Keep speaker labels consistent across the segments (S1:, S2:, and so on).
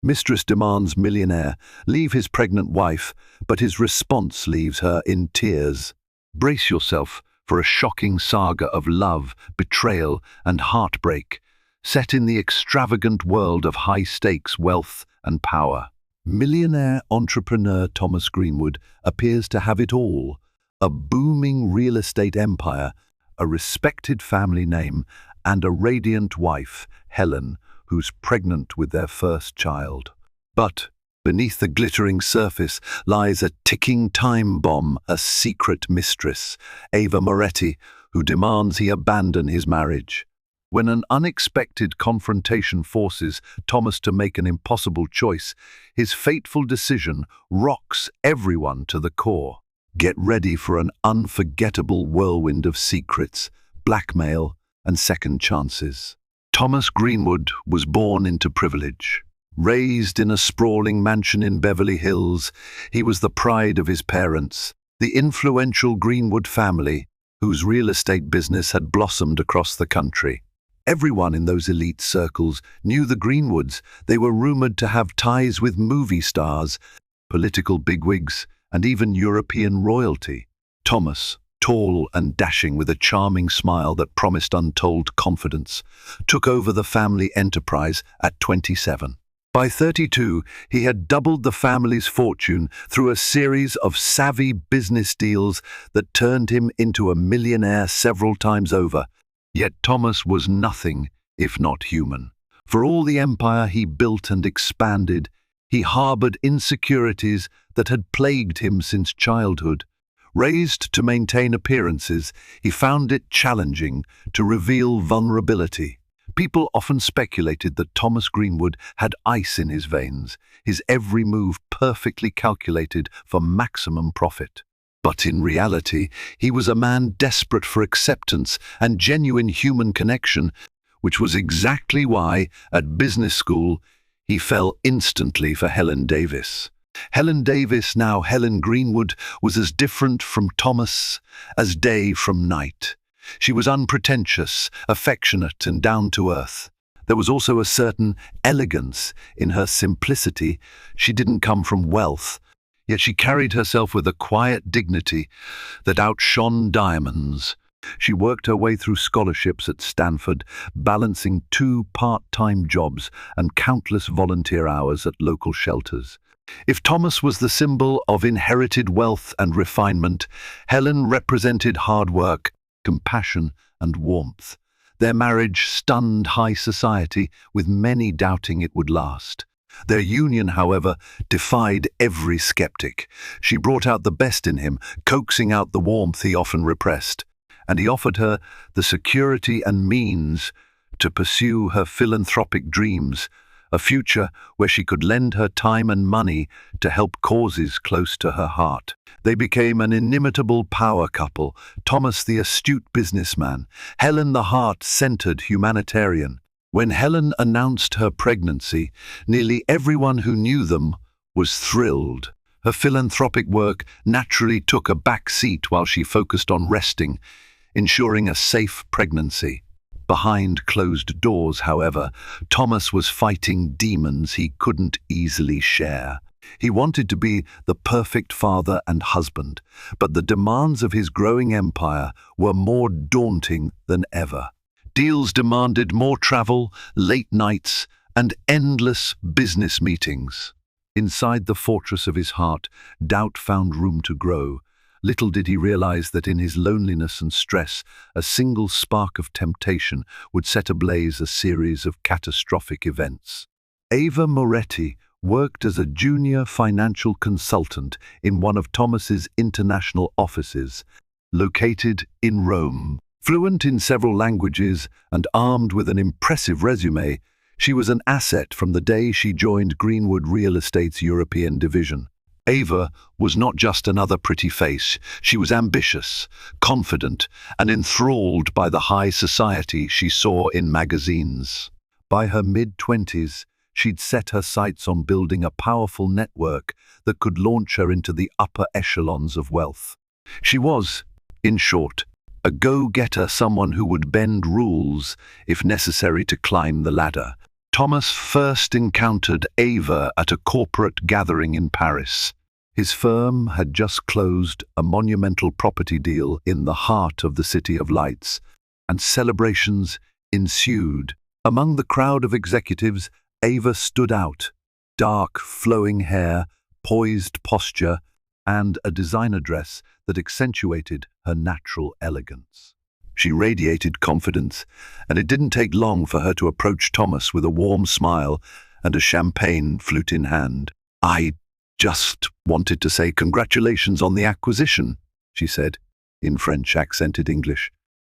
S1: Mistress demands Millionaire leave his pregnant wife, but his response leaves her in tears. Brace yourself for a shocking saga of love, betrayal, and heartbreak, set in the extravagant world of high-stakes wealth and power. Millionaire entrepreneur Thomas Greenwood appears to have it all: a booming real estate empire, a respected family name, and a radiant wife, Helen, who's pregnant with their first child. But beneath the glittering surface lies a ticking time bomb, a secret mistress, Ava Moretti, who demands he abandon his marriage. When an unexpected confrontation forces Thomas to make an impossible choice, his fateful decision rocks everyone to the core. Get ready for an unforgettable whirlwind of secrets, blackmail, and second chances. Thomas Greenwood was born into privilege. Raised in a sprawling mansion in Beverly Hills, he was the pride of his parents, the influential Greenwood family, whose real estate business had blossomed across the country. Everyone in those elite circles knew the Greenwoods. They were rumored to have ties with movie stars, political bigwigs, and even European royalty. Thomas, tall and dashing with a charming smile that promised untold confidence, took over the family enterprise at 27. By 32, he had doubled the family's fortune through a series of savvy business deals that turned him into a millionaire several times over. Yet Thomas was nothing if not human. For all the empire he built and expanded, he harbored insecurities that had plagued him since childhood. Raised to maintain appearances, he found it challenging to reveal vulnerability. People often speculated that Thomas Greenwood had ice in his veins, his every move perfectly calculated for maximum profit. But in reality, he was a man desperate for acceptance and genuine human connection, which was exactly why, at business school, he fell instantly for Helen Davis. Helen Davis, now Helen Greenwood, was as different from Thomas as day from night. She was unpretentious, affectionate, and down-to-earth. There was also a certain elegance in her simplicity. She didn't come from wealth, yet she carried herself with a quiet dignity that outshone diamonds. She worked her way through scholarships at Stanford, balancing 2 part-time jobs and countless volunteer hours at local shelters. If Thomas was the symbol of inherited wealth and refinement, Helen represented hard work, compassion, and warmth. Their marriage stunned high society, with many doubting it would last. Their union, however, defied every skeptic. She brought out the best in him, coaxing out the warmth he often repressed, and he offered her the security and means to pursue her philanthropic dreams, a future where she could lend her time and money to help causes close to her heart. They became an inimitable power couple, Thomas the astute businessman, Helen the heart-centered humanitarian. When Helen announced her pregnancy, nearly everyone who knew them was thrilled. Her philanthropic work naturally took a back seat while she focused on resting, ensuring a safe pregnancy. Behind closed doors, however, Thomas was fighting demons he couldn't easily share. He wanted to be the perfect father and husband, but the demands of his growing empire were more daunting than ever. Deals demanded more travel, late nights, and endless business meetings. Inside the fortress of his heart, doubt found room to grow. Little did he realize that in his loneliness and stress, a single spark of temptation would set ablaze a series of catastrophic events. Ava Moretti worked as a junior financial consultant in one of Thomas's international offices, located in Rome. Fluent in several languages and armed with an impressive resume, she was an asset from the day she joined Greenwood Real Estate's European division. Ava was not just another pretty face. She was ambitious, confident, and enthralled by the high society she saw in magazines. By her mid-20s, she'd set her sights on building a powerful network that could launch her into the upper echelons of wealth. She was, in short, a go-getter, someone who would bend rules if necessary to climb the ladder. Thomas first encountered Ava at a corporate gathering in Paris. His firm had just closed a monumental property deal in the heart of the City of Lights, and celebrations ensued. Among the crowd of executives, Ava stood out. Dark, flowing hair, poised posture, and a designer dress that accentuated her natural elegance. She radiated confidence, and it didn't take long for her to approach Thomas with a warm smile and a champagne flute in hand. "I just wanted to say congratulations on the acquisition," she said, in French accented English.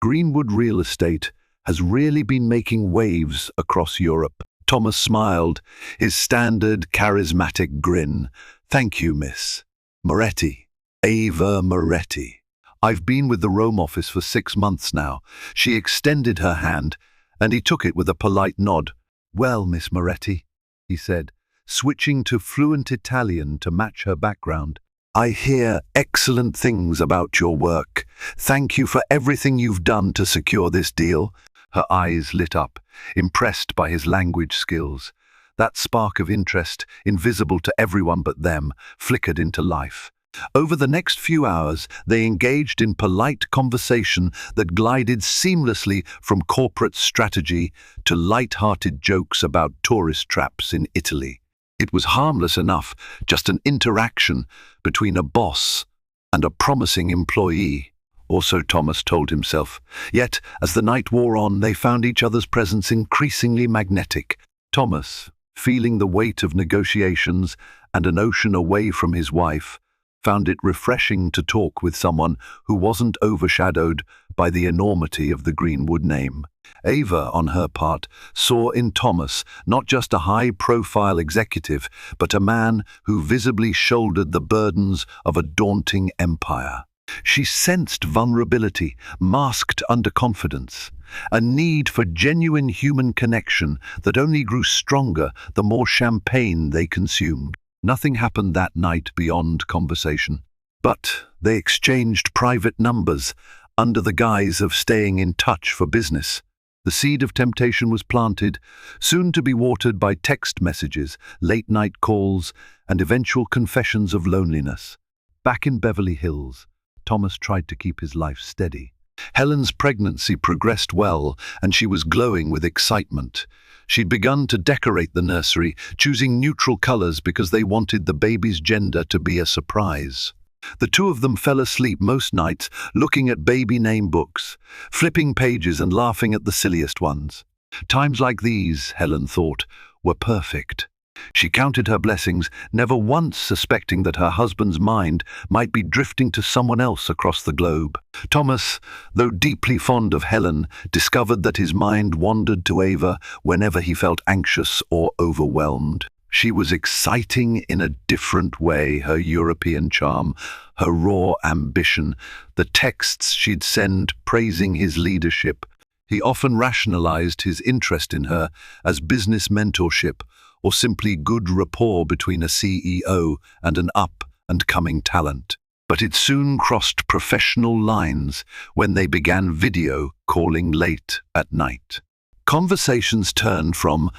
S1: "Greenwood Real Estate has really been making waves across Europe." Thomas smiled, his standard charismatic grin. "Thank you, Miss Moretti. Ava Moretti. I've been with the Rome office for 6 months now." She extended her hand, and he took it with a polite nod. "Well, Miss Moretti," he said, switching to fluent Italian to match her background, "I hear excellent things about your work. Thank you for everything you've done to secure this deal." Her eyes lit up, impressed by his language skills. That spark of interest, invisible to everyone but them, flickered into life. Over the next few hours, they engaged in polite conversation that glided seamlessly from corporate strategy to light-hearted jokes about tourist traps in Italy. It was harmless enough, just an interaction between a boss and a promising employee. Or so Thomas told himself. Yet, as the night wore on, they found each other's presence increasingly magnetic. Thomas, feeling the weight of negotiations and an ocean away from his wife, found it refreshing to talk with someone who wasn't overshadowed by the enormity of the Greenwood name. Ava, on her part, saw in Thomas not just a high-profile executive, but a man who visibly shouldered the burdens of a daunting empire. She sensed vulnerability, masked under confidence, a need for genuine human connection that only grew stronger the more champagne they consumed. Nothing happened that night beyond conversation, but they exchanged private numbers under the guise of staying in touch for business. The seed of temptation was planted, soon to be watered by text messages, late-night calls, and eventual confessions of loneliness. Back in Beverly Hills, Thomas tried to keep his life steady. Helen's pregnancy progressed well, and she was glowing with excitement. She'd begun to decorate the nursery, choosing neutral colors because they wanted the baby's gender to be a surprise. The two of them fell asleep most nights, looking at baby name books, flipping pages and laughing at the silliest ones. Times like these, Helen thought, were perfect. She counted her blessings, never once suspecting that her husband's mind might be drifting to someone else across the globe. Thomas, though deeply fond of Helen, discovered that his mind wandered to Ava whenever he felt anxious or overwhelmed. She was exciting in a different way, her European charm, her raw ambition, the texts she'd send praising his leadership. He often rationalized his interest in her as business mentorship, or simply good rapport between a CEO and an up-and-coming talent. But it soon crossed professional lines when they began video calling late at night. Conversations turned from,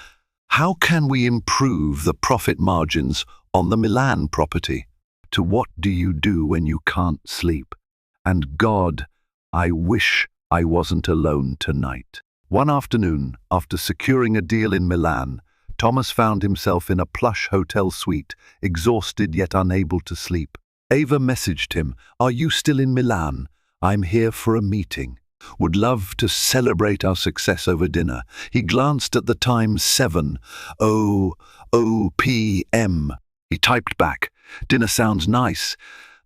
S1: "How can we improve the profit margins on the Milan property?" to "What do you do when you can't sleep?" and "God, I wish I wasn't alone tonight." One afternoon, after securing a deal in Milan, Thomas found himself in a plush hotel suite, exhausted yet unable to sleep. Ava messaged him, "Are you still in Milan? I'm here for a meeting. Would love to celebrate our success over dinner." He glanced at the time, 7:00 p.m. He typed back, "Dinner sounds nice."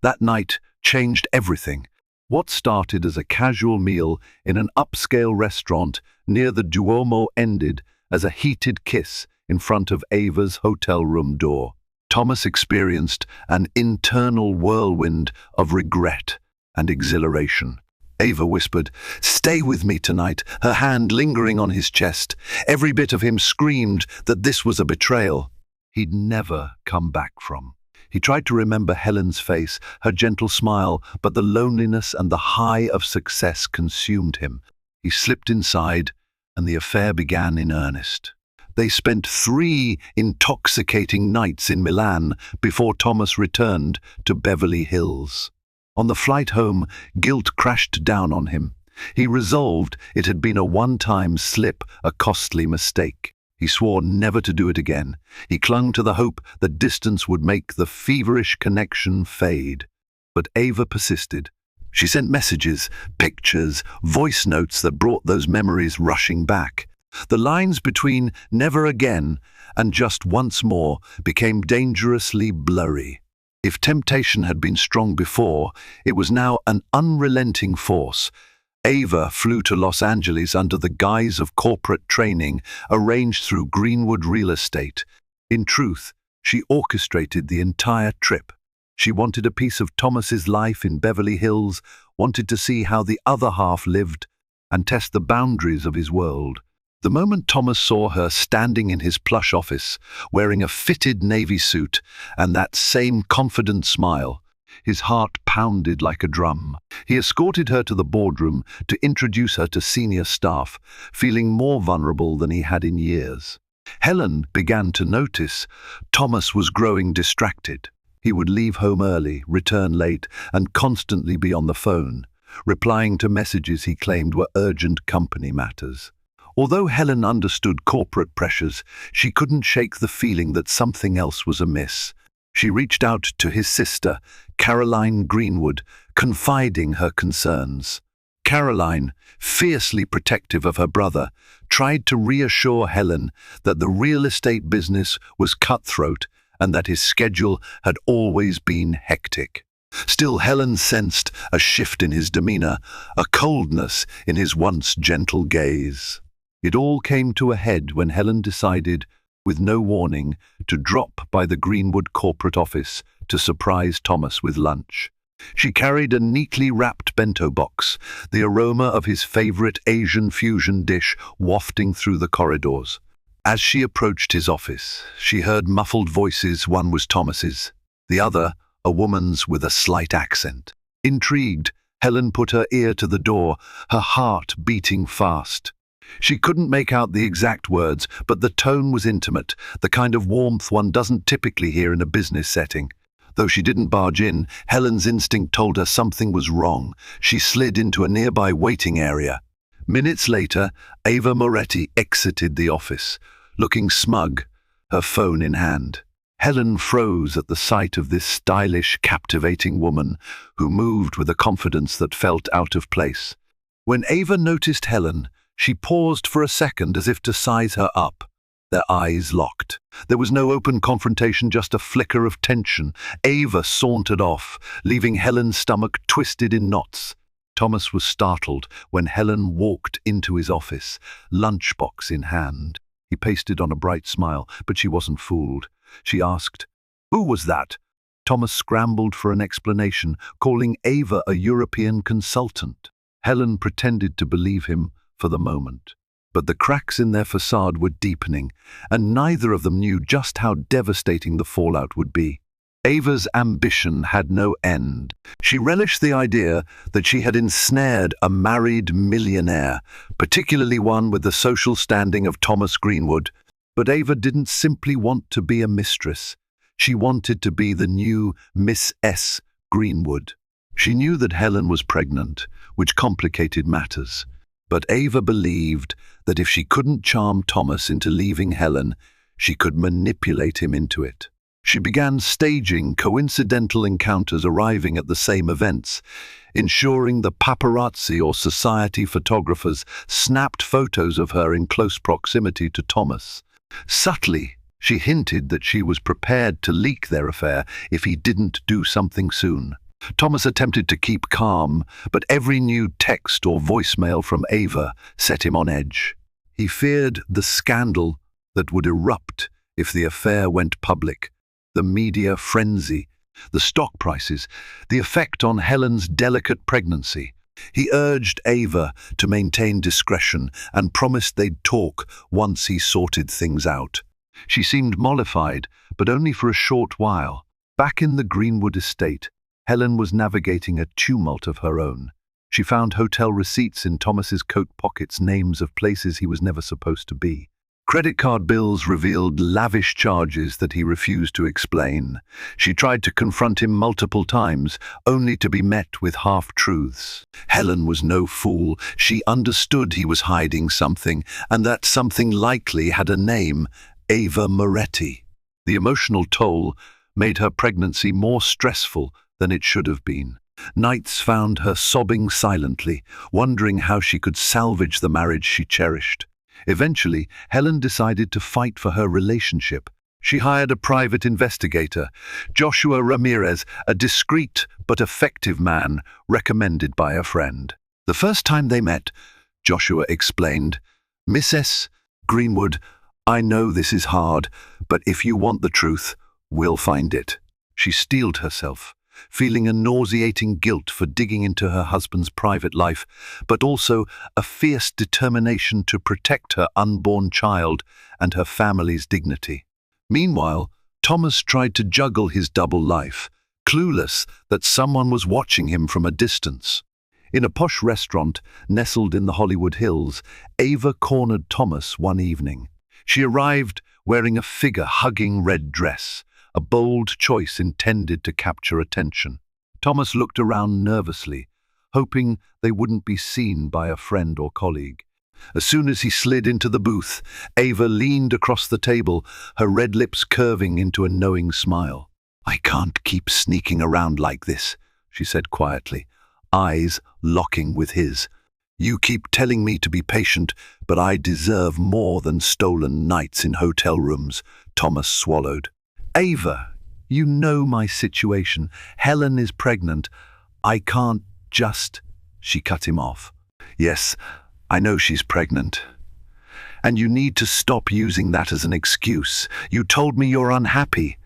S1: That night changed everything. What started as a casual meal in an upscale restaurant near the Duomo ended as a heated kiss in front of Ava's hotel room door. Thomas experienced an internal whirlwind of regret and exhilaration. Ava whispered, "Stay with me tonight," her hand lingering on his chest. Every bit of him screamed that this was a betrayal he'd never come back from. He tried to remember Helen's face, her gentle smile, but the loneliness and the high of success consumed him. He slipped inside, and the affair began in earnest. They spent 3 intoxicating nights in Milan before Thomas returned to Beverly Hills. On the flight home, guilt crashed down on him. He resolved it had been a one-time slip, a costly mistake. He swore never to do it again. He clung to the hope that distance would make the feverish connection fade. But Ava persisted. She sent messages, pictures, voice notes that brought those memories rushing back. The lines between never again and just once more became dangerously blurry. If temptation had been strong before, it was now an unrelenting force. Ava flew to Los Angeles under the guise of corporate training arranged through Greenwood Real Estate. In truth, she orchestrated the entire trip. She wanted a piece of Thomas's life in Beverly Hills, wanted to see how the other half lived, and test the boundaries of his world. The moment Thomas saw her standing in his plush office, wearing a fitted navy suit and that same confident smile, his heart pounded like a drum. He escorted her to the boardroom to introduce her to senior staff, feeling more vulnerable than he had in years. Helen began to notice Thomas was growing distracted. He would leave home early, return late, and constantly be on the phone, replying to messages he claimed were urgent company matters. Although Helen understood corporate pressures, she couldn't shake the feeling that something else was amiss. She reached out to his sister, Caroline Greenwood, confiding her concerns. Caroline, fiercely protective of her brother, tried to reassure Helen that the real estate business was cutthroat and that his schedule had always been hectic. Still, Helen sensed a shift in his demeanor, a coldness in his once gentle gaze. It all came to a head when Helen decided, with no warning, to drop by the Greenwood corporate office to surprise Thomas with lunch. She carried a neatly wrapped bento box, the aroma of his favorite Asian fusion dish wafting through the corridors. As she approached his office, she heard muffled voices. One was Thomas's, the other a woman's with a slight accent. Intrigued, Helen put her ear to the door, her heart beating fast. She couldn't make out the exact words, but the tone was intimate, the kind of warmth one doesn't typically hear in a business setting. Though she didn't barge in, Helen's instinct told her something was wrong. She slid into a nearby waiting area. Minutes later, Ava Moretti exited the office, looking smug, her phone in hand. Helen froze at the sight of this stylish, captivating woman who moved with a confidence that felt out of place. When Ava noticed Helen, she paused for a second as if to size her up. Their eyes locked. There was no open confrontation, just a flicker of tension. Ava sauntered off, leaving Helen's stomach twisted in knots. Thomas was startled when Helen walked into his office, lunchbox in hand. He pasted on a bright smile, but she wasn't fooled. She asked, "Who was that?" Thomas scrambled for an explanation, calling Ava a European consultant. Helen pretended to believe him for the moment. But the cracks in their facade were deepening, and neither of them knew just how devastating the fallout would be. Ava's ambition had no end. She relished the idea that she had ensnared a married millionaire, particularly one with the social standing of Thomas Greenwood. But Ava didn't simply want to be a mistress. She wanted to be the new Miss S. Greenwood. She knew that Helen was pregnant, which complicated matters. But Ava believed that if she couldn't charm Thomas into leaving Helen, she could manipulate him into it. She began staging coincidental encounters, arriving at the same events, ensuring the paparazzi or society photographers snapped photos of her in close proximity to Thomas. Subtly, she hinted that she was prepared to leak their affair if he didn't do something soon. Thomas attempted to keep calm, but every new text or voicemail from Ava set him on edge. He feared the scandal that would erupt if the affair went public, the media frenzy, the stock prices, the effect on Helen's delicate pregnancy. He urged Ava to maintain discretion and promised they'd talk once he sorted things out. She seemed mollified, but only for a short while. Back in the Greenwood estate, Helen was navigating a tumult of her own. She found hotel receipts in Thomas's coat pockets, names of places he was never supposed to be. Credit card bills revealed lavish charges that he refused to explain. She tried to confront him multiple times, only to be met with half-truths. Helen was no fool. She understood he was hiding something, and that something likely had a name: Ava Moretti. The emotional toll made her pregnancy more stressful than it should have been. Nights found her sobbing silently, wondering how she could salvage the marriage she cherished. Eventually, Helen decided to fight for her relationship. She hired a private investigator, Joshua Ramirez, a discreet but effective man recommended by a friend. The first time they met, Joshua explained, "Mrs. Greenwood, I know this is hard, but if you want the truth, we'll find it." She steeled herself, feeling a nauseating guilt for digging into her husband's private life, but also a fierce determination to protect her unborn child and her family's dignity. Meanwhile, Thomas tried to juggle his double life, clueless that someone was watching him from a distance. In a posh restaurant nestled in the Hollywood Hills, Ava cornered Thomas one evening. She arrived wearing a figure-hugging red dress, a bold choice intended to capture attention. Thomas looked around nervously, hoping they wouldn't be seen by a friend or colleague. As soon as he slid into the booth, Ava leaned across the table, her red lips curving into a knowing smile. "I can't keep sneaking around like this," she said quietly, eyes locking with his. "You keep telling me to be patient, but I deserve more than stolen nights in hotel rooms." Thomas swallowed. "Ava, you know my situation. Helen is pregnant. I can't just—" She cut him off. "Yes, I know she's pregnant. And you need to stop using that as an excuse. You told me you're unhappy,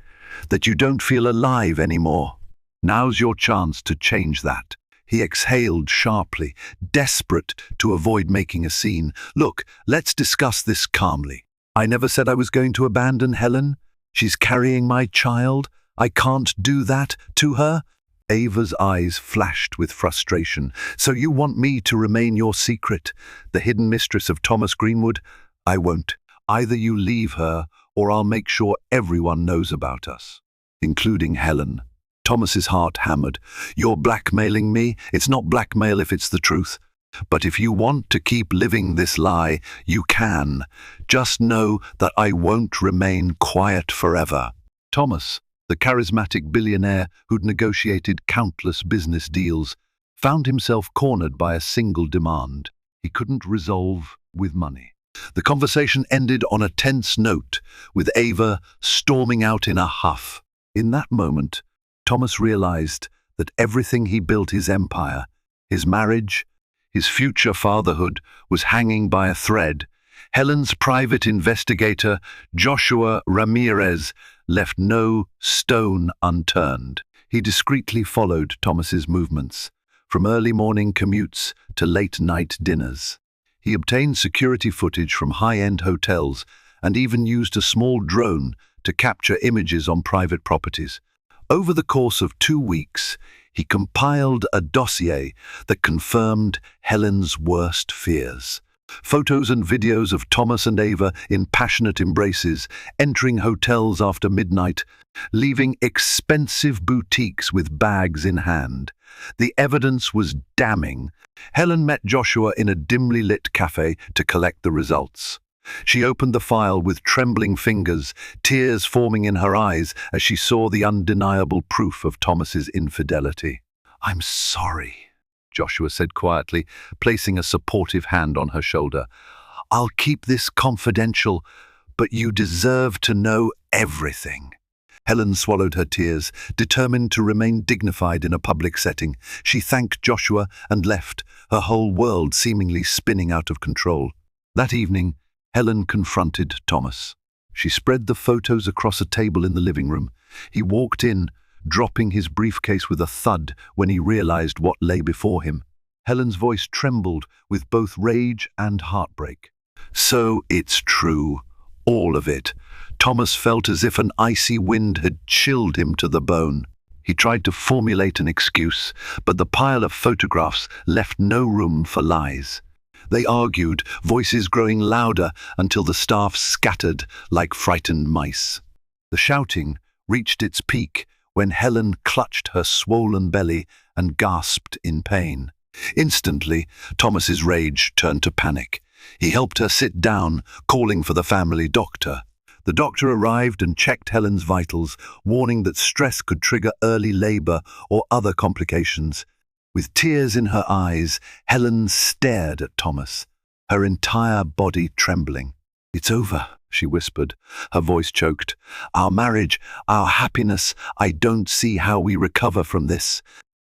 S1: that you don't feel alive anymore. Now's your chance to change that." He exhaled sharply, desperate to avoid making a scene. "Look, let's discuss this calmly. I never said I was going to abandon Helen. She's carrying my child. I can't do that to her." Ava's eyes flashed with frustration. "So you want me to remain your secret, the hidden mistress of Thomas Greenwood? I won't. Either you leave her, or I'll make sure everyone knows about us, including Helen." Thomas's heart hammered. "You're blackmailing me? It's not blackmail if it's the truth. But if you want to keep living this lie, you can. Just know that I won't remain quiet forever." Thomas, the charismatic billionaire who'd negotiated countless business deals, found himself cornered by a single demand he couldn't resolve with money. The conversation ended on a tense note, with Ava storming out in a huff. In that moment, Thomas realized that everything he built, his empire, his marriage, his future fatherhood, was hanging by a thread. Helen's private investigator, Joshua Ramirez, left no stone unturned. He discreetly followed Thomas's movements, from early morning commutes to late-night dinners. He obtained security footage from high-end hotels and even used a small drone to capture images on private properties. Over the course of 2 weeks, he compiled a dossier that confirmed Helen's worst fears. Photos and videos of Thomas and Ava in passionate embraces, entering hotels after midnight, leaving expensive boutiques with bags in hand. The evidence was damning. Helen met Joshua in a dimly lit cafe to collect the results. She opened the file with trembling fingers, tears forming in her eyes as she saw the undeniable proof of Thomas's infidelity. "I'm sorry," Joshua said quietly, placing a supportive hand on her shoulder. "I'll keep this confidential, but you deserve to know everything." Helen swallowed her tears, determined to remain dignified in a public setting. She thanked Joshua and left, her whole world seemingly spinning out of control. That evening, Helen confronted Thomas. She spread the photos across a table in the living room. He walked in, dropping his briefcase with a thud when he realized what lay before him. Helen's voice trembled with both rage and heartbreak. "So it's true, all of it." Thomas felt as if an icy wind had chilled him to the bone. He tried to formulate an excuse, but the pile of photographs left no room for lies. They argued, voices growing louder until the staff scattered like frightened mice. The shouting reached its peak when Helen clutched her swollen belly and gasped in pain. Instantly, Thomas's rage turned to panic. He helped her sit down, calling for the family doctor. The doctor arrived and checked Helen's vitals, warning that stress could trigger early labor or other complications. With tears in her eyes, Helen stared at Thomas, her entire body trembling. "It's over," she whispered, her voice choked. "Our marriage, our happiness, I don't see how we recover from this.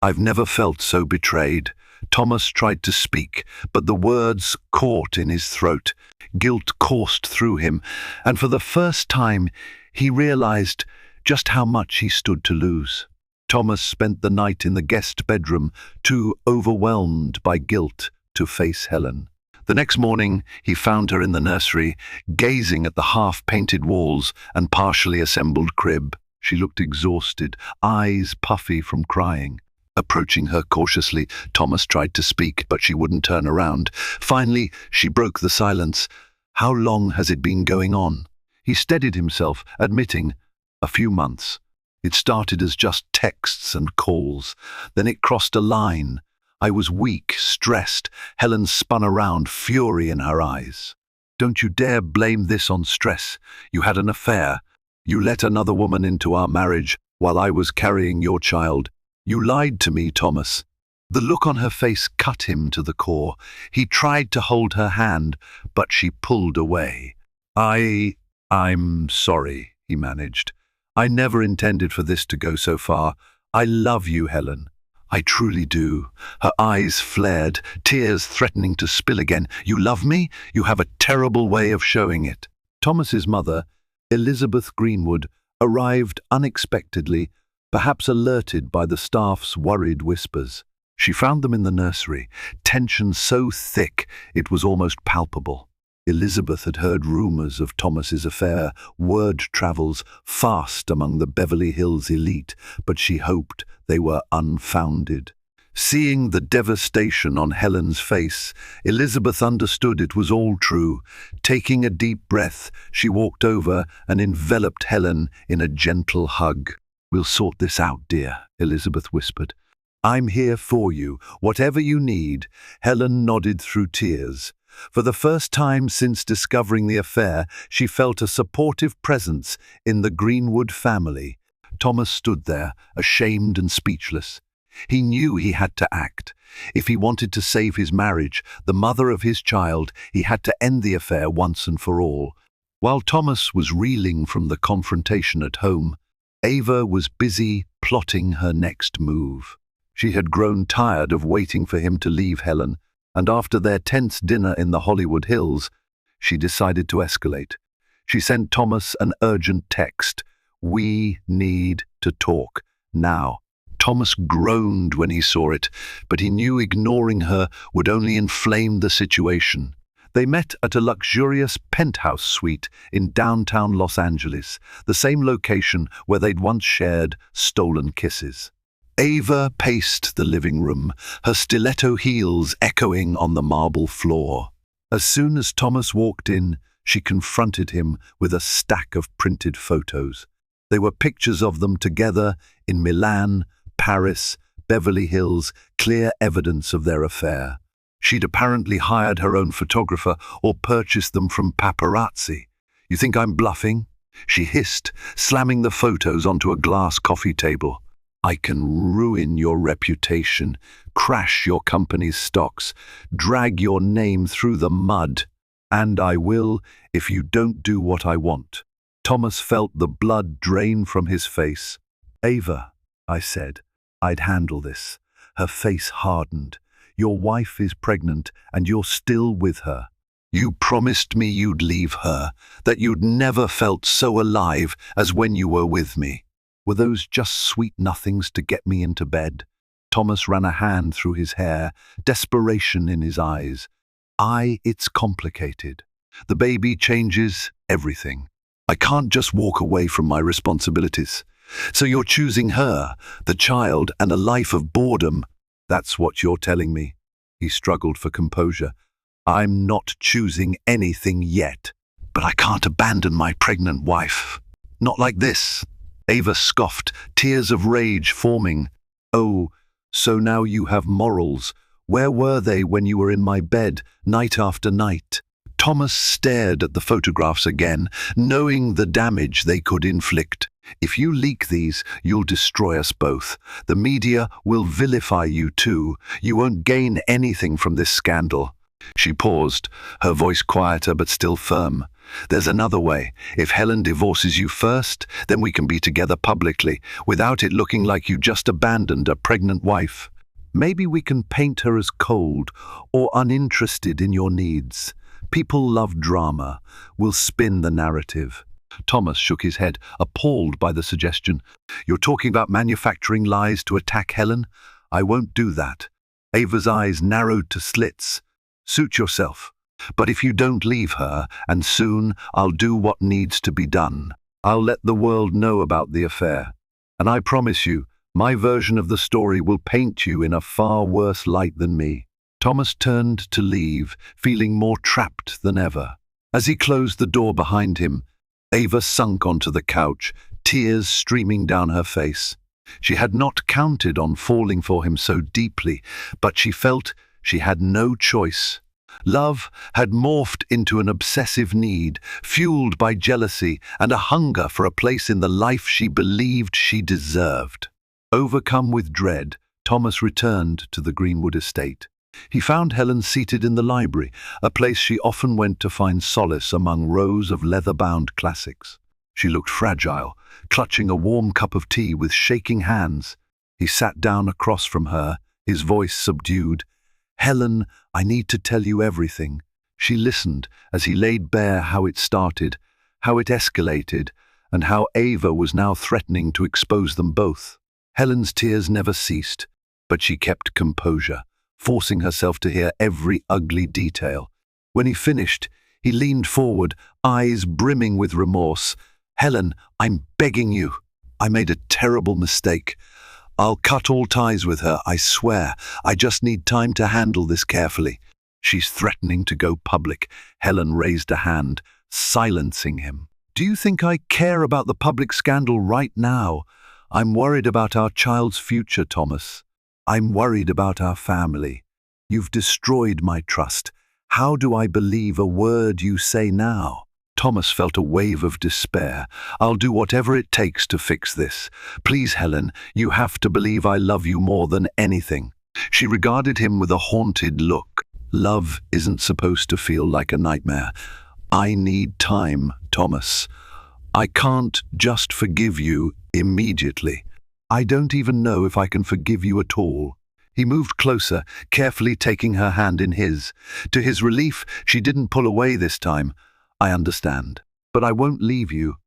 S1: I've never felt so betrayed." Thomas tried to speak, but the words caught in his throat. Guilt coursed through him, and for the first time he realized just how much he stood to lose. Thomas spent the night in the guest bedroom, too overwhelmed by guilt to face Helen. The next morning, he found her in the nursery, gazing at the half-painted walls and partially assembled crib. She looked exhausted, eyes puffy from crying. Approaching her cautiously, Thomas tried to speak, but she wouldn't turn around. Finally, she broke the silence. "How long has it been going on?" He steadied himself, admitting, "A few months. It started as just texts and calls. Then it crossed a line. I was weak, stressed." Helen spun around, fury in her eyes. "Don't you dare blame this on stress. You had an affair. You let another woman into our marriage while I was carrying your child. You lied to me, Thomas." The look on her face cut him to the core. He tried to hold her hand, but she pulled away. I'm sorry," he managed. "I never intended for this to go so far. I love you, Helen. I truly do." Her eyes flared, tears threatening to spill again. "You love me? You have a terrible way of showing it." Thomas's mother, Elizabeth Greenwood, arrived unexpectedly, perhaps alerted by the staff's worried whispers. She found them in the nursery, tension so thick it was almost palpable. Elizabeth had heard rumors of Thomas's affair. Word travels fast among the Beverly Hills elite, but she hoped they were unfounded. Seeing the devastation on Helen's face, Elizabeth understood it was all true. Taking a deep breath, she walked over and enveloped Helen in a gentle hug. "We'll sort this out, dear," Elizabeth whispered. "I'm here for you, whatever you need." Helen nodded through tears. For the first time since discovering the affair, she felt a supportive presence in the Greenwood family. Thomas stood there, ashamed and speechless. He knew he had to act. If he wanted to save his marriage, the mother of his child, he had to end the affair once and for all. While Thomas was reeling from the confrontation at home, Ava was busy plotting her next move. She had grown tired of waiting for him to leave Helen, and after their tense dinner in the Hollywood Hills, she decided to escalate. She sent Thomas an urgent text. "We need to talk now." Thomas groaned when he saw it, but he knew ignoring her would only inflame the situation. They met at a luxurious penthouse suite in downtown Los Angeles, the same location where they'd once shared stolen kisses. Ava paced the living room, her stiletto heels echoing on the marble floor. As soon as Thomas walked in, she confronted him with a stack of printed photos. They were pictures of them together in Milan, Paris, Beverly Hills, clear evidence of their affair. She'd apparently hired her own photographer or purchased them from paparazzi. "You think I'm bluffing?" she hissed, slamming the photos onto a glass coffee table. "I can ruin your reputation, crash your company's stocks, drag your name through the mud. And I will if you don't do what I want." Thomas felt the blood drain from his face. "Ava," I said, "I'd handle this." Her face hardened. "Your wife is pregnant and you're still with her. You promised me you'd leave her, that you'd never felt so alive as when you were with me. Were those just sweet nothings to get me into bed?" Thomas ran a hand through his hair, desperation in his eyes. It's complicated. The baby changes everything. I can't just walk away from my responsibilities. So you're choosing her, the child, and a life of boredom. That's what you're telling me." He struggled for composure. I'm not choosing anything yet. But I can't abandon my pregnant wife. Not like this. Ava scoffed, tears of rage forming. Oh, so now you have morals. Where were they when you were in my bed, night after night? Thomas stared at the photographs again, knowing the damage they could inflict. If you leak these, you'll destroy us both. The media will vilify you too. You won't gain anything from this scandal. She paused, her voice quieter but still firm. There's another way. If Helen divorces you first, then we can be together publicly, without it looking like you just abandoned a pregnant wife. Maybe we can paint her as cold or uninterested in your needs. People love drama. We'll spin the narrative. Thomas shook his head, appalled by the suggestion. You're talking about manufacturing lies to attack Helen? I won't do that. Ava's eyes narrowed to slits. Suit yourself. But if you don't leave her, and soon, I'll do what needs to be done. I'll let the world know about the affair. And I promise you, my version of the story will paint you in a far worse light than me. Thomas turned to leave, feeling more trapped than ever. As he closed the door behind him, Ava sunk onto the couch, tears streaming down her face. She had not counted on falling for him so deeply, but she felt she had no choice. Love had morphed into an obsessive need, fueled by jealousy and a hunger for a place in the life she believed she deserved. Overcome with dread, Thomas returned to the Greenwood estate. He found Helen seated in the library, a place she often went to find solace among rows of leather-bound classics. She looked fragile, clutching a warm cup of tea with shaking hands. He sat down across from her, his voice subdued. "Helen, I need to tell you everything." She listened as he laid bare how it started, how it escalated, and how Ava was now threatening to expose them both. Helen's tears never ceased, but she kept composure, forcing herself to hear every ugly detail. When he finished, he leaned forward, eyes brimming with remorse. "Helen, I'm begging you. I made a terrible mistake. I'll cut all ties with her, I swear. I just need time to handle this carefully." "She's threatening to go public." Helen raised a hand, silencing him. "Do you think I care about the public scandal right now? I'm worried about our child's future, Thomas. I'm worried about our family. You've destroyed my trust. How do I believe a word you say now?" Thomas felt a wave of despair. "I'll do whatever it takes to fix this. Please, Helen, you have to believe I love you more than anything." She regarded him with a haunted look. "Love isn't supposed to feel like a nightmare. I need time, Thomas. I can't just forgive you immediately. I don't even know if I can forgive you at all." He moved closer, carefully taking her hand in his. To his relief, she didn't pull away this time. "I understand. But I won't leave you.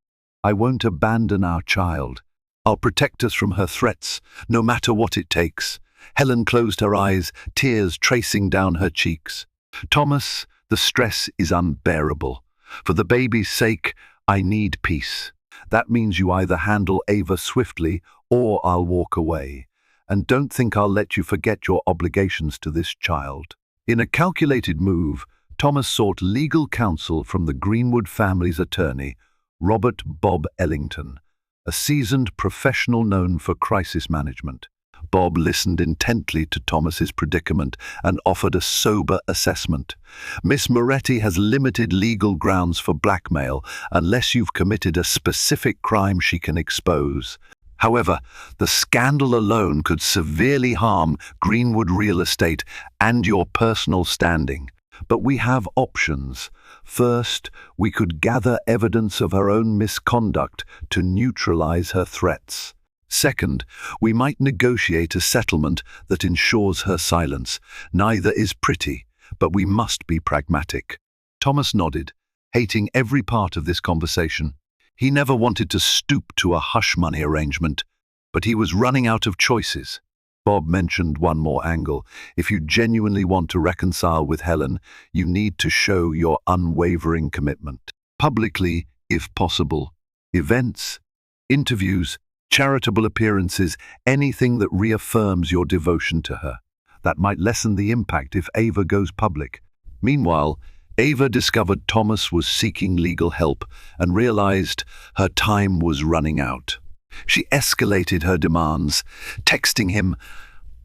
S1: I won't abandon our child. I'll protect us from her threats, no matter what it takes." Helen closed her eyes, tears tracing down her cheeks. "Thomas, the stress is unbearable. For the baby's sake, I need peace. That means you either handle Ava swiftly or I'll walk away. And don't think I'll let you forget your obligations to this child." In a calculated move, Thomas sought legal counsel from the Greenwood family's attorney, Robert "Bob" Ellington, a seasoned professional known for crisis management. Bob listened intently to Thomas's predicament and offered a sober assessment. "Miss Moretti has limited legal grounds for blackmail unless you've committed a specific crime she can expose. However, the scandal alone could severely harm Greenwood real estate and your personal standing. But we have options. First, we could gather evidence of her own misconduct to neutralize her threats. Second, we might negotiate a settlement that ensures her silence. Neither is pretty, but we must be pragmatic." Thomas nodded, hating every part of this conversation. He never wanted to stoop to a hush-money arrangement, but he was running out of choices. Bob mentioned one more angle. "If you genuinely want to reconcile with Helen, you need to show your unwavering commitment. Publicly, if possible. Events, interviews, charitable appearances, anything that reaffirms your devotion to her. That might lessen the impact if Ava goes public." Meanwhile, Ava discovered Thomas was seeking legal help and realized her time was running out. She escalated her demands, texting him,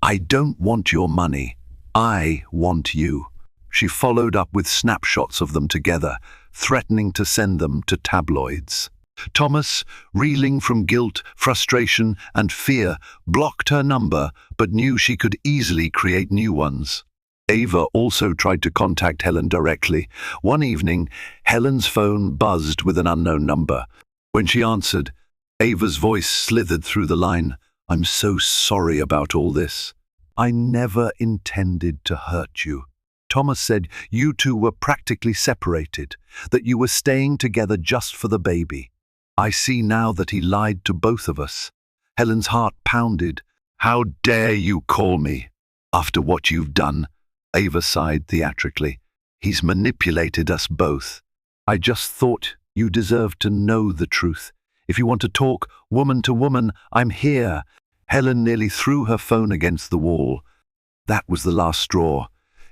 S1: "I don't want your money. I want you." She followed up with snapshots of them together, threatening to send them to tabloids. Thomas, reeling from guilt, frustration, and fear, blocked her number but knew she could easily create new ones. Ava also tried to contact Helen directly. One evening, Helen's phone buzzed with an unknown number. When she answered, Ava's voice slithered through the line. "I'm so sorry about all this. I never intended to hurt you." Thomas said you two were practically separated, that you were staying together just for the baby. "I see now that he lied to both of us." Helen's heart pounded. "How dare you call me? After what you've done." Ava sighed theatrically. "He's manipulated us both. I just thought you deserved to know the truth. If you want to talk woman to woman, I'm here." Helen nearly threw her phone against the wall. That was the last straw.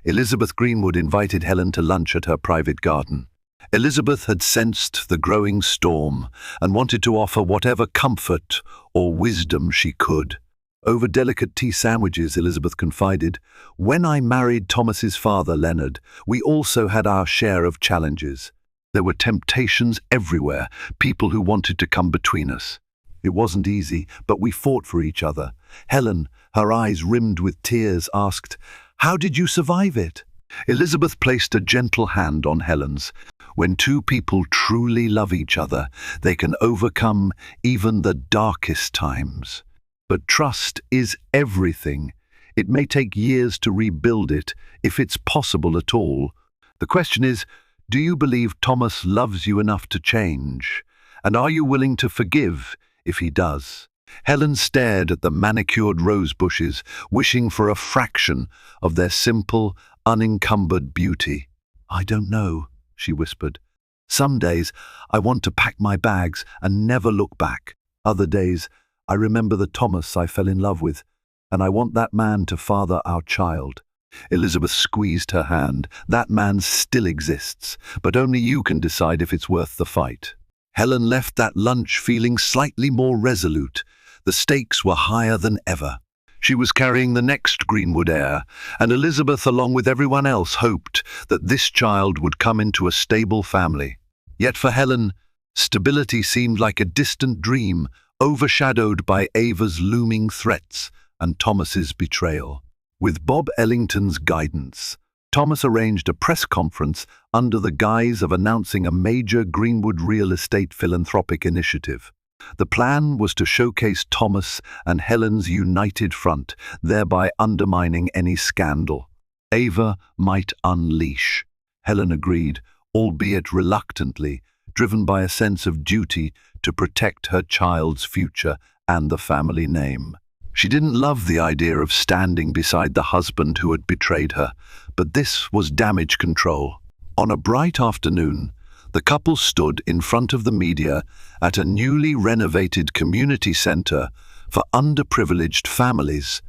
S1: Elizabeth Greenwood invited Helen to lunch at her private garden. Elizabeth had sensed the growing storm and wanted to offer whatever comfort or wisdom she could. Over delicate tea sandwiches, Elizabeth confided, "When I married Thomas's father, Leonard, we also had our share of challenges. There were temptations everywhere, people who wanted to come between us. It wasn't easy, but we fought for each other." Helen, her eyes rimmed with tears, asked, "How did you survive it?" Elizabeth placed a gentle hand on Helen's. "When two people truly love each other, they can overcome even the darkest times. But trust is everything. It may take years to rebuild it, if it's possible at all. The question is, do you believe Thomas loves you enough to change? And are you willing to forgive if he does?" Helen stared at the manicured rose bushes, wishing for a fraction of their simple, unencumbered beauty. "I don't know," she whispered. "Some days I want to pack my bags and never look back. Other days I remember the Thomas I fell in love with, and I want that man to father our child." Elizabeth squeezed her hand. "That man still exists, but only you can decide if it's worth the fight." Helen left that lunch feeling slightly more resolute. The stakes were higher than ever. She was carrying the next Greenwood heir, and Elizabeth, along with everyone else, hoped that this child would come into a stable family. Yet for Helen, stability seemed like a distant dream, overshadowed by Ava's looming threats and Thomas's betrayal. With Bob Ellington's guidance, Thomas arranged a press conference under the guise of announcing a major Greenwood real estate philanthropic initiative. The plan was to showcase Thomas and Helen's united front, thereby undermining any scandal Ava might unleash. Helen agreed, albeit reluctantly, driven by a sense of duty to protect her child's future and the family name. She didn't love the idea of standing beside the husband who had betrayed her, but this was damage control. On a bright afternoon, the couple stood in front of the media at a newly renovated community center for underprivileged families,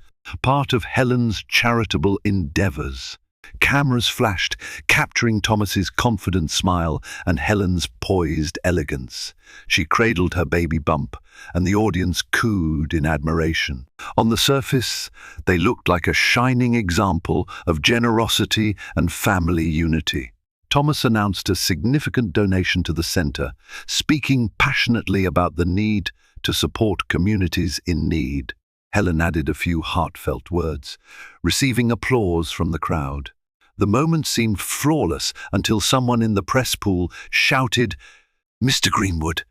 S1: part of Helen's charitable endeavors. Cameras flashed, capturing Thomas's confident smile and Helen's poised elegance. She cradled her baby bump, and the audience cooed in admiration. On the surface, they looked like a shining example of generosity and family unity. Thomas announced a significant donation to the center, speaking passionately about the need to support communities in need. Helen added a few heartfelt words, receiving applause from the crowd. The moment seemed flawless until someone in the press pool shouted, "Mr. Greenwood,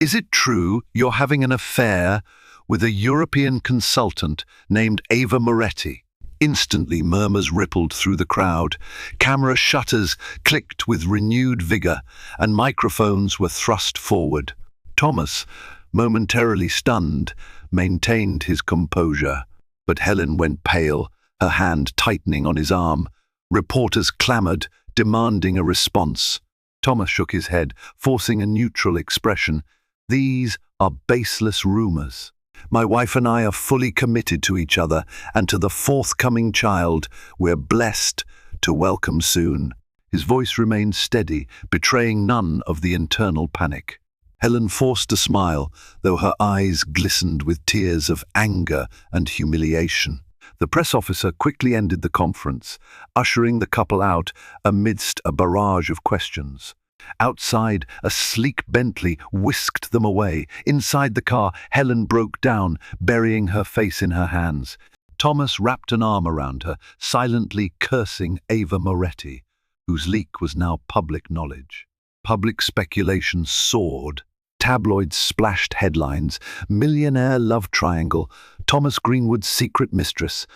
S1: is it true you're having an affair with a European consultant named Ava Moretti?" Instantly, murmurs rippled through the crowd. Camera shutters clicked with renewed vigor, and microphones were thrust forward. Thomas, momentarily stunned, maintained his composure. But Helen went pale, her hand tightening on his arm. Reporters clamored, demanding a response. Thomas shook his head, forcing a neutral expression. "These are baseless rumors. My wife and I are fully committed to each other and to the forthcoming child we're blessed to welcome soon." His voice remained steady, betraying none of the internal panic. Helen forced a smile, though her eyes glistened with tears of anger and humiliation. The press officer quickly ended the conference, ushering the couple out amidst a barrage of questions. Outside, a sleek Bentley whisked them away. Inside the car, Helen broke down, burying her face in her hands. Thomas wrapped an arm around her, silently cursing Ava Moretti, whose leak was now public knowledge. Public speculation soared. Tabloids splashed headlines: Millionaire love triangle, Thomas Greenwood's secret mistress.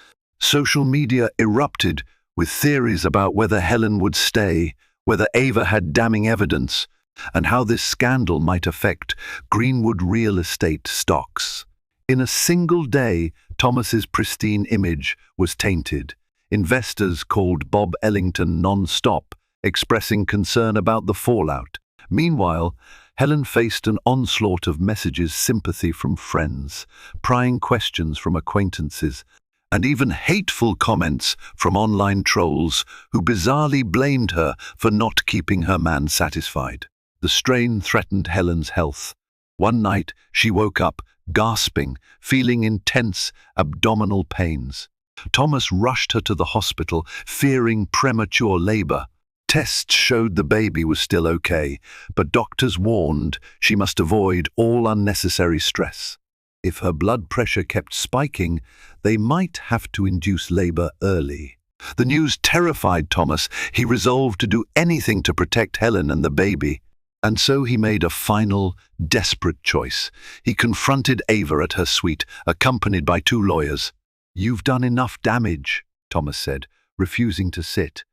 S1: Social media erupted with theories about whether Helen would stay, whether Ava had damning evidence, and how this scandal might affect Greenwood real estate stocks. In a single day, Thomas's pristine image was tainted. Investors called Bob Ellington non-stop, expressing concern about the fallout. Meanwhile, Helen faced an onslaught of messages, sympathy from friends, prying questions from acquaintances, and even hateful comments from online trolls who bizarrely blamed her for not keeping her man satisfied. The strain threatened Helen's health. One night, she woke up, gasping, feeling intense abdominal pains. Thomas rushed her to the hospital, fearing premature labor. Tests showed the baby was still okay, but doctors warned she must avoid all unnecessary stress. If her blood pressure kept spiking, they might have to induce labor early. The news terrified Thomas. He resolved to do anything to protect Helen and the baby. And so he made a final, desperate choice. He confronted Ava at her suite, accompanied by 2 lawyers. "You've done enough damage," Thomas said, refusing to sit.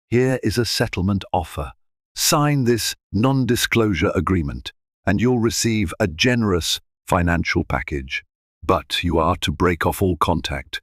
S1: "Here is a settlement offer. Sign this non-disclosure agreement, and you'll receive a generous financial package. But you are to break off all contact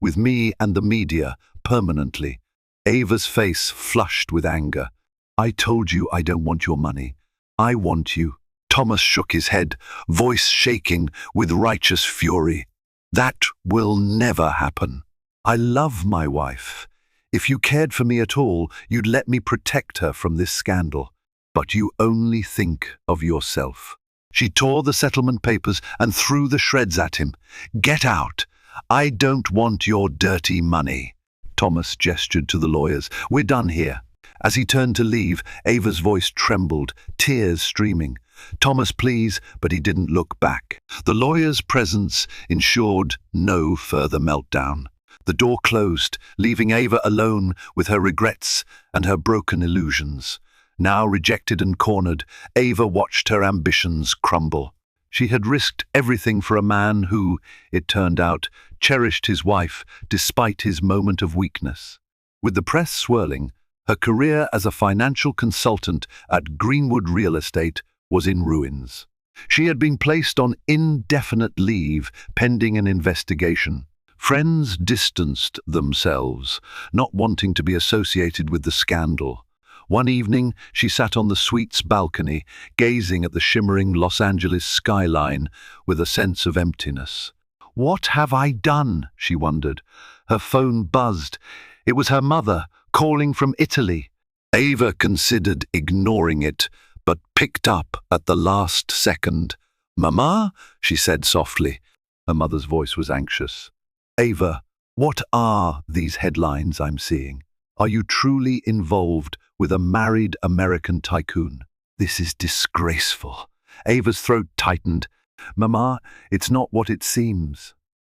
S1: with me and the media permanently." Ava's face flushed with anger. "I told you I don't want your money. I want you." Thomas shook his head, voice shaking with righteous fury. "That will never happen. I love my wife. If you cared for me at all, you'd let me protect her from this scandal. But you only think of yourself." She tore the settlement papers and threw the shreds at him. "Get out. I don't want your dirty money." Thomas gestured to the lawyers. "We're done here." As he turned to leave, Ava's voice trembled, tears streaming. "Thomas, please," but he didn't look back. The lawyer's presence ensured no further meltdown. The door closed, leaving Ava alone with her regrets and her broken illusions. Now rejected and cornered, Ava watched her ambitions crumble. She had risked everything for a man who, it turned out, cherished his wife despite his moment of weakness. With the press swirling, her career as a financial consultant at Greenwood Real Estate was in ruins. She had been placed on indefinite leave pending an investigation. Friends distanced themselves, not wanting to be associated with the scandal. One evening, she sat on the suite's balcony, gazing at the shimmering Los Angeles skyline with a sense of emptiness. "What have I done?" she wondered. Her phone buzzed. It was her mother, calling from Italy. Ava considered ignoring it, but picked up at the last second. "Mama?" she said softly. Her mother's voice was anxious. "Ava, what are these headlines I'm seeing? Are you truly involved with a married American tycoon? This is disgraceful." Ava's throat tightened. "Mama, it's not what it seems.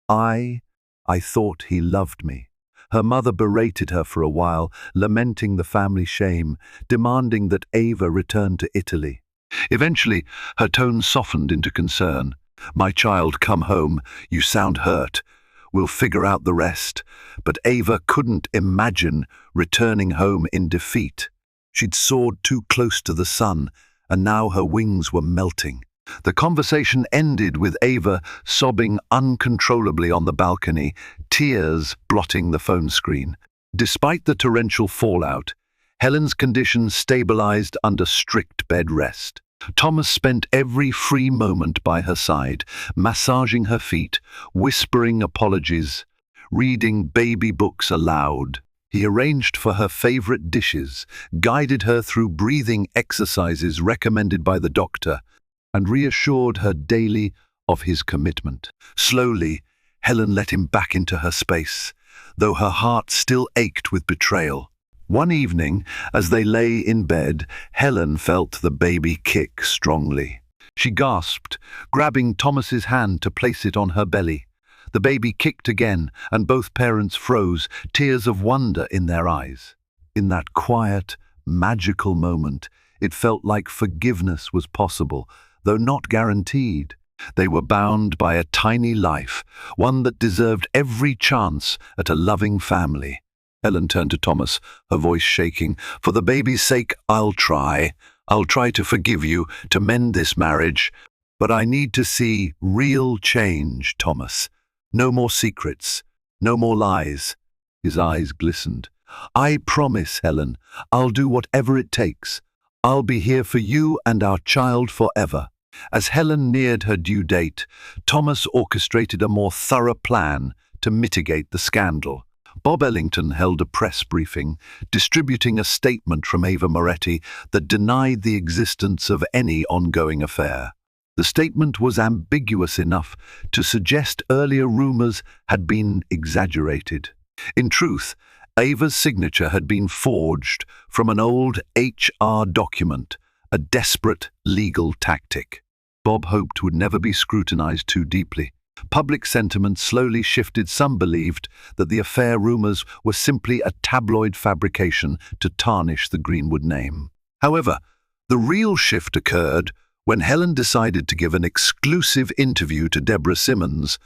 S1: I thought he loved me." Her mother berated her for a while, lamenting the family shame, demanding that Ava return to Italy. Eventually, her tone softened into concern. "My child, come home. You sound hurt. We'll figure out the rest." But Ava couldn't imagine returning home in defeat. She'd soared too close to the sun, and now her wings were melting. The conversation ended with Ava sobbing uncontrollably on the balcony, tears blotting the phone screen. Despite the torrential fallout, Helen's condition stabilized under strict bed rest. Thomas spent every free moment by her side, massaging her feet, whispering apologies, reading baby books aloud. He arranged for her favorite dishes, guided her through breathing exercises recommended by the doctor, and reassured her daily of his commitment. Slowly, Helen let him back into her space, though her heart still ached with betrayal. One evening, as they lay in bed, Helen felt the baby kick strongly. She gasped, grabbing Thomas's hand to place it on her belly. The baby kicked again, and both parents froze, tears of wonder in their eyes. In that quiet, magical moment, it felt like forgiveness was possible, though not guaranteed. They were bound by a tiny life, one that deserved every chance at a loving family. Helen turned to Thomas, her voice shaking. "For the baby's sake, I'll try. I'll try to forgive you, to mend this marriage. But I need to see real change, Thomas. No more secrets, no more lies." His eyes glistened. "I promise, Helen, I'll do whatever it takes. I'll be here for you and our child forever." As Helen neared her due date, Thomas orchestrated a more thorough plan to mitigate the scandal. Bob Ellington held a press briefing, distributing a statement from Ava Moretti that denied the existence of any ongoing affair. The statement was ambiguous enough to suggest earlier rumors had been exaggerated. In truth, Ava's signature had been forged from an old HR document, a desperate legal tactic. Bob hoped would never be scrutinized too deeply. Public sentiment slowly shifted. Some believed that the affair rumors were simply a tabloid fabrication to tarnish the Greenwood name. However, the real shift occurred when Helen decided to give an exclusive interview to Deborah Simmons,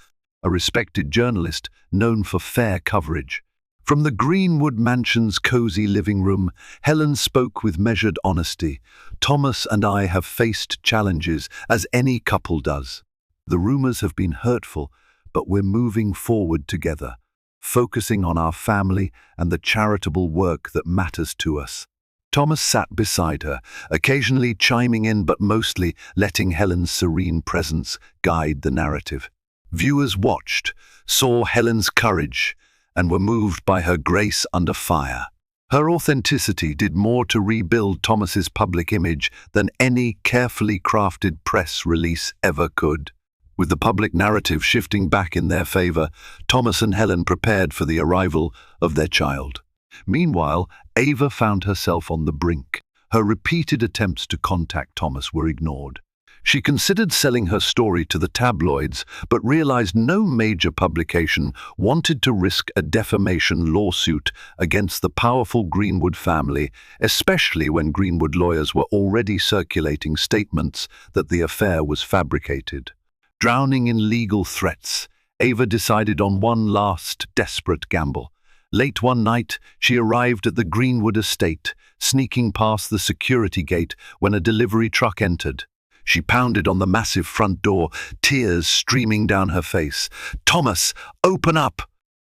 S1: a respected journalist known for fair coverage. From the Greenwood mansion's cozy living room, Helen spoke with measured honesty. "Thomas and I have faced challenges, as any couple does. The rumors have been hurtful, but we're moving forward together, focusing on our family and the charitable work that matters to us." Thomas sat beside her, occasionally chiming in but mostly letting Helen's serene presence guide the narrative. Viewers watched, saw Helen's courage, and were moved by her grace under fire. Her authenticity did more to rebuild Thomas's public image than any carefully crafted press release ever could. With the public narrative shifting back in their favor, Thomas and Helen prepared for the arrival of their child. Meanwhile, Ava found herself on the brink. Her repeated attempts to contact Thomas were ignored. She considered selling her story to the tabloids, but realized no major publication wanted to risk a defamation lawsuit against the powerful Greenwood family, especially when Greenwood lawyers were already circulating statements that the affair was fabricated. Drowning in legal threats, Ava decided on one last desperate gamble. Late one night, she arrived at the Greenwood estate, sneaking past the security gate when a delivery truck entered. She pounded on the massive front door, tears streaming down her face. "Thomas, open up!"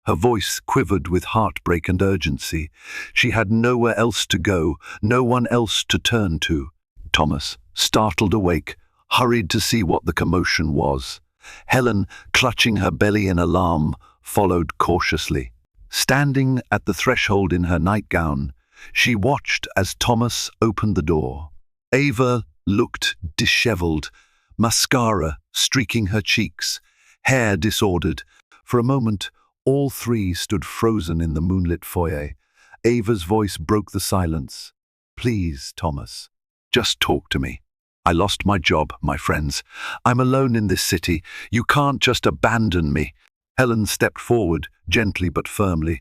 S1: Her voice quivered with heartbreak and urgency. She had nowhere else to go, no one else to turn to. Thomas, startled awake, hurried to see what the commotion was. Helen, clutching her belly in alarm, followed cautiously. Standing at the threshold in her nightgown, she watched as Thomas opened the door. Ava looked disheveled, mascara streaking her cheeks, hair disordered. For a moment, all three stood frozen in the moonlit foyer. Ava's voice broke the silence. "Please, Thomas, just talk to me. I lost my job, my friends. I'm alone in this city. You can't just abandon me." Helen stepped forward, gently but firmly.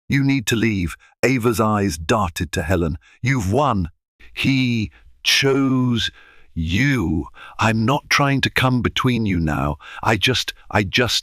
S1: "You need to leave." Ava's eyes darted to Helen. "You've won. He chose you. I'm not trying to come between you now. I just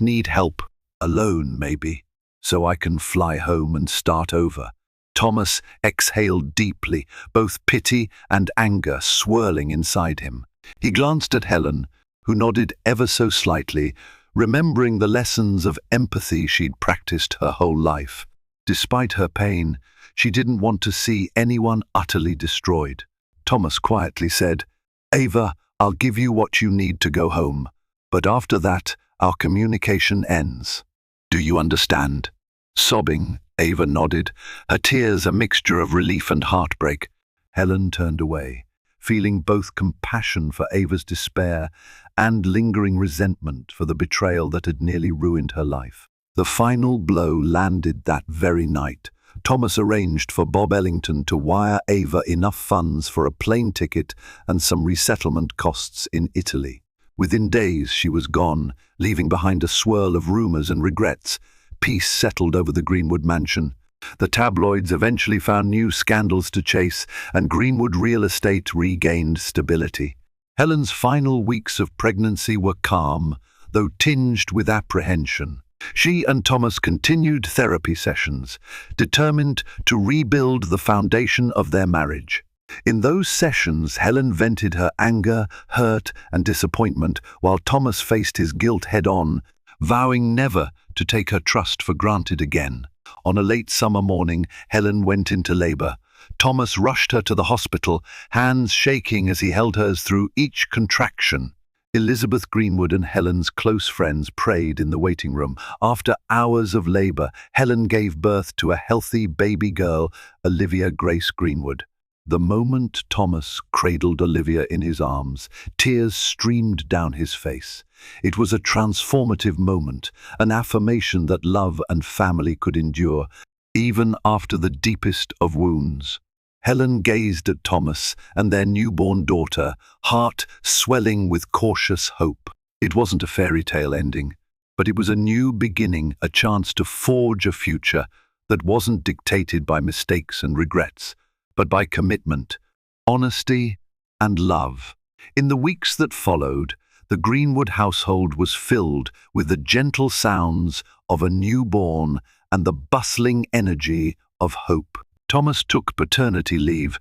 S1: need help. Alone, maybe, so I can fly home and start over." Thomas exhaled deeply, both pity and anger swirling inside him. He glanced at Helen, who nodded ever so slightly, remembering the lessons of empathy she'd practiced her whole life. Despite her pain, she didn't want to see anyone utterly destroyed. Thomas quietly said, "Ava, I'll give you what you need to go home, but after that, our communication ends. Do you understand?" Sobbing, Ava nodded, her tears a mixture of relief and heartbreak. Helen turned away, feeling both compassion for Ava's despair and lingering resentment for the betrayal that had nearly ruined her life. The final blow landed that very night. Thomas arranged for Bob Ellington to wire Ava enough funds for a plane ticket and some resettlement costs in Italy. Within days she was gone, leaving behind a swirl of rumors and regrets. Peace settled over the Greenwood mansion. The tabloids eventually found new scandals to chase, and Greenwood real estate regained stability. Helen's final weeks of pregnancy were calm, though tinged with apprehension. She and Thomas continued therapy sessions, determined to rebuild the foundation of their marriage. In those sessions, Helen vented her anger, hurt, and disappointment, while Thomas faced his guilt head-on, vowing never to take her trust for granted again. On a late summer morning, Helen went into labor. Thomas rushed her to the hospital, hands shaking as he held hers through each contraction. Elizabeth Greenwood and Helen's close friends prayed in the waiting room. After hours of labor, Helen gave birth to a healthy baby girl, Olivia Grace Greenwood. The moment Thomas cradled Olivia in his arms, tears streamed down his face. It was a transformative moment, an affirmation that love and family could endure, even after the deepest of wounds. Helen gazed at Thomas and their newborn daughter, heart swelling with cautious hope. It wasn't a fairy tale ending, but it was a new beginning, a chance to forge a future that wasn't dictated by mistakes and regrets, but by commitment, honesty, and love. In the weeks that followed, the Greenwood household was filled with the gentle sounds of a newborn and the bustling energy of hope. Thomas took paternity leave,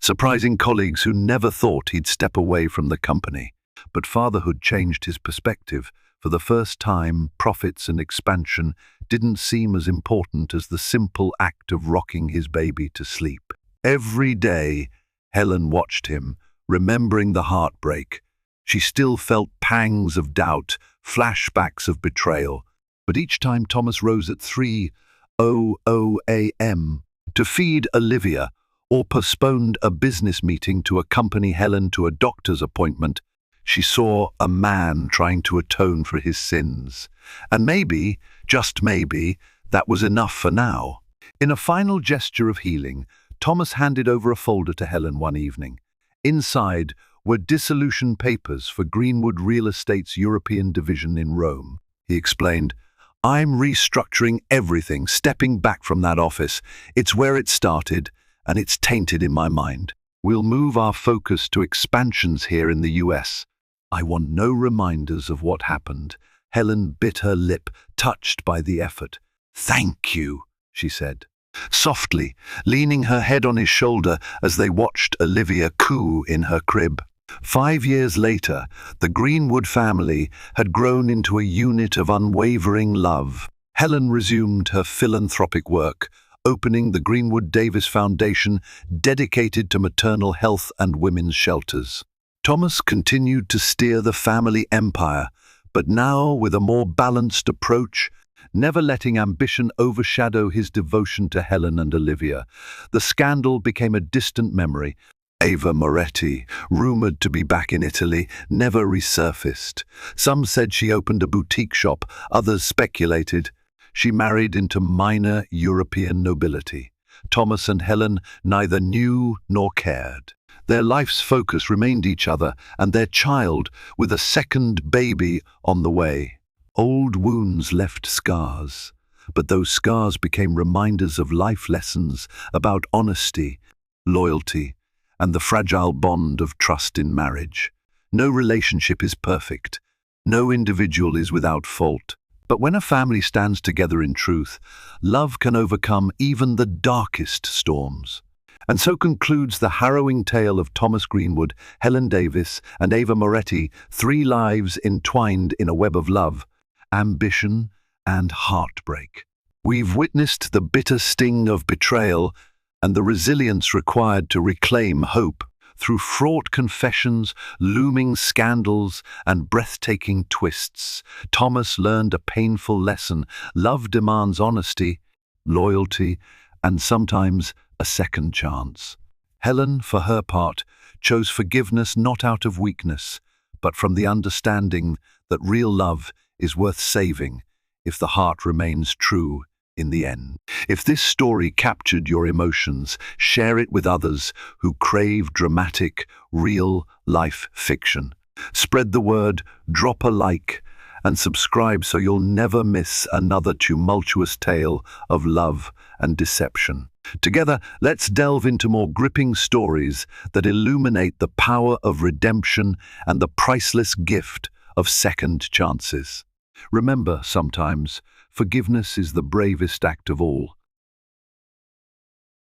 S1: surprising colleagues who never thought he'd step away from the company. But fatherhood changed his perspective. For the first time, profits and expansion didn't seem as important as the simple act of rocking his baby to sleep. Every day, Helen watched him, remembering the heartbreak. She still felt pangs of doubt, flashbacks of betrayal. But each time Thomas rose at 3:00 a.m. to feed Olivia, or postponed a business meeting to accompany Helen to a doctor's appointment, she saw a man trying to atone for his sins. And maybe, just maybe, that was enough for now. In a final gesture of healing, Thomas handed over a folder to Helen one evening. Inside were dissolution papers for Greenwood Real Estate's European division in Rome. He explained, "I'm restructuring everything, stepping back from that office. It's where it started, and it's tainted in my mind. We'll move our focus to expansions here in the US. I want no reminders of what happened." Helen bit her lip, touched by the effort. "Thank you," she said, softly, leaning her head on his shoulder as they watched Olivia coo in her crib. 5 years later, the Greenwood family had grown into a unit of unwavering love. Helen resumed her philanthropic work, opening the Greenwood Davis Foundation dedicated to maternal health and women's shelters. Thomas continued to steer the family empire, but now with a more balanced approach, never letting ambition overshadow his devotion to Helen and Olivia. The scandal became a distant memory. Ava Moretti, rumored to be back in Italy, never resurfaced. Some said she opened a boutique shop, others speculated she married into minor European nobility. Thomas and Helen neither knew nor cared. Their life's focus remained each other and their child, with a second baby on the way. Old wounds left scars, but those scars became reminders of life lessons about honesty, loyalty, and the fragile bond of trust in marriage. No relationship is perfect. No individual is without fault. But when a family stands together in truth, love can overcome even the darkest storms. And so concludes the harrowing tale of Thomas Greenwood, Helen Davis, and Ava Moretti, 3 lives entwined in a web of love, ambition, and heartbreak. We've witnessed the bitter sting of betrayal and the resilience required to reclaim hope. Through fraught confessions, looming scandals, and breathtaking twists, Thomas learned a painful lesson. Love demands honesty, loyalty, and sometimes a second chance. Helen, for her part, chose forgiveness not out of weakness, but from the understanding that real love is worth saving if the heart remains true in the end. If this story captured your emotions, share it with others who crave dramatic, real-life fiction. Spread the word, drop a like, and subscribe so you'll never miss another tumultuous tale of love and deception. Together, let's delve into more gripping stories that illuminate the power of redemption and the priceless gift of second chances. Remember, sometimes, forgiveness is the bravest act of all.